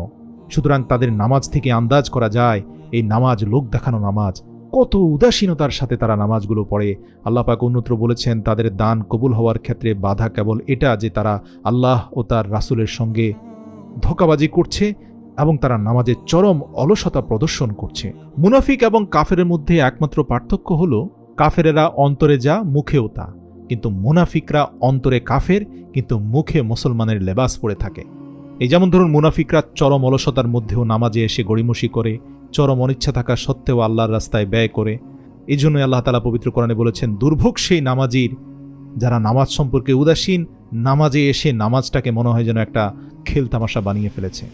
সুতরাং তাদের নামাজ থেকে আন্দাজ করা যায় এই নামাজ লোক দেখানো নামাজ। কত উদাসীনতার সাথে তারা নামাজগুলো পড়ে। আল্লাহ পাক অন্যত্র বলেছেন, তাদের দান কবুল হওয়ার ক্ষেত্রে বাধা কেবল এটা যে তারা আল্লাহ ও তার রাসূলের সঙ্গে ধোঁকাবাজি করছে এবং তারা নামাজে চরম অলসতা প্রদর্শন করছে। মুনাফিক এবং কাফেরের মধ্যে একমাত্র পার্থক্য হলো, কাফেরেরা অন্তরে যা মুখেও তা, কিন্তু মুনাফিকরা অন্তরে কাফের কিন্তু মুখে মুসলমানের লেবাস পরে থাকে। এই যেমন ধরুন, মুনাফিকরা চরম অলসতার মধ্যেও নামাজে এসে গড়িমসি করে, চরম অনিচ্ছা থাকা সত্ত্বেও আল্লাহর রাস্তায় ব্যয় করে। এই জন্যই আল্লাহ তাআলা পবিত্র কোরআনে বলেছেন, দুর্ভোগ সেই নামাজির যারা নামাজ সম্পর্কে উদাসীন, নামাজে এসে নামাজটাকে মনে হয় যেন একটা খেলতামাশা বানিয়ে ফেলেছে।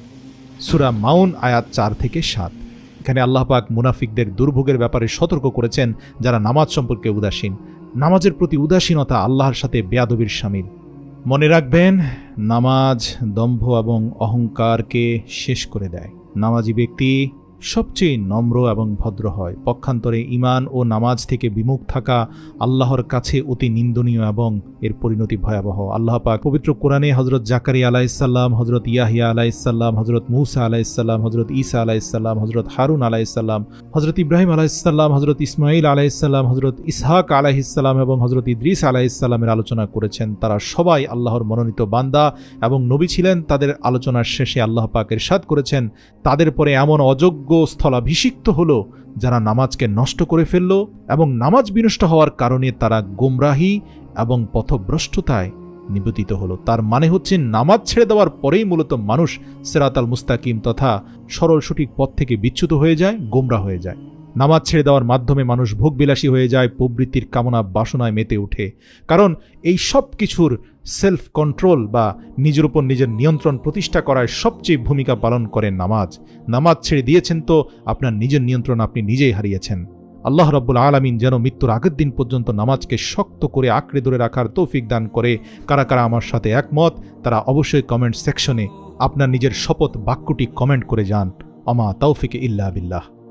সূরা মাউন আয়াত 4 থেকে 7। এখানে আল্লাহ পাক মুনাফিকদের দুর্ভোগের ব্যাপারে সতর্ক করেছেন, যারা নামাজ সম্পর্কে উদাসীন। নামাজের প্রতি উদাসীনতা আল্লাহর সাথে বেয়াদবির শামিল। মনে রাখবেন, নামাজ দম্ভ এবং অহংকারকে শেষ করে দেয়। নামাজি ব্যক্তি সবচেয়ে নম্র এবং ভদ্র হয়। পক্ষান্তরে ঈমান ও নামাজ থেকে বিমুখ থাকা আল্লাহর কাছে অতি নিন্দনীয় এবং এর পরিণতি ভয়াবহ। আল্লাহ পাক পবিত্র কোরআনে হযরত জাকারিয়া আলাইহিস সালাম, হযরত ইয়াহিয়া আলাইহিস সালাম, হযরত মূসা আলাইহিস সালাম, হযরত ঈসা আলাইহিস সালাম, হযরত হারুন আলাইহিস সালাম, হযরত ইব্রাহিম আলাইহিস সালাম, হযরত ইসমাঈল আলাইহিস সালাম, হযরত ইসহাক আলাইহিস সালাম এবং হযরত ইদ্রিস আলাইহিস সালামের আলোচনা করেছেন। তারা সবাই আল্লাহর মনোনীত বান্দা এবং নবী ছিলেন। তাদের আলোচনার শেষে আল্লাহ পাক ইরশাদ করেছেন, তাদের পরে এমন অযোগ্য স্থলাভিষিক্ত হলো যারা নামাজকে নষ্ট করে ফেলল এবং নামাজ বিনষ্ট হওয়ার কারণে তারা গোমরাহি এবং পথভ্রষ্টতায় নিবৃত্ত হলো। তার মানে হচ্ছে, নামাজ ছেড়ে দেওয়ার পরেই মূলত মানুষ সিরাতাল মুস্তাকিম তথা সরল সঠিক পথ থেকে বিচ্যুত হয়ে যায়, গোমরা হয়ে যায়। নামাজ ছেড়ে দেওয়ার মাধ্যমে মানুষ ভোগবিলাসী হয়ে যায়, প্রবৃত্তির কামনা বাসনায় মেতে ওঠে। কারণ এই সব কিছুর সেলফ কন্ট্রোল বা নিজের উপর নিজের নিয়ন্ত্রণ প্রতিষ্ঠা করায় সবচেয়ে ভূমিকা পালন করে নামাজ। নামাজ ছেড়ে দিয়েছেন তো আপনার নিজের নিয়ন্ত্রণ আপনি নিজেই হারিয়েছেন। আল্লাহ রাব্বুল আলামিন যেন মৃত্যুর আগের দিন পর্যন্ত নামাজকে শক্ত করে আঁকড়ে ধরে রাখার তৌফিক দান করে। কারা কারা আমার সাথে একমত তারা অবশ্যই কমেন্ট সেকশনে আপনার নিজের শপথ বাক্যটি কমেন্ট করে যান। আমা তাওফিক ইল্লা বিল্লাহ।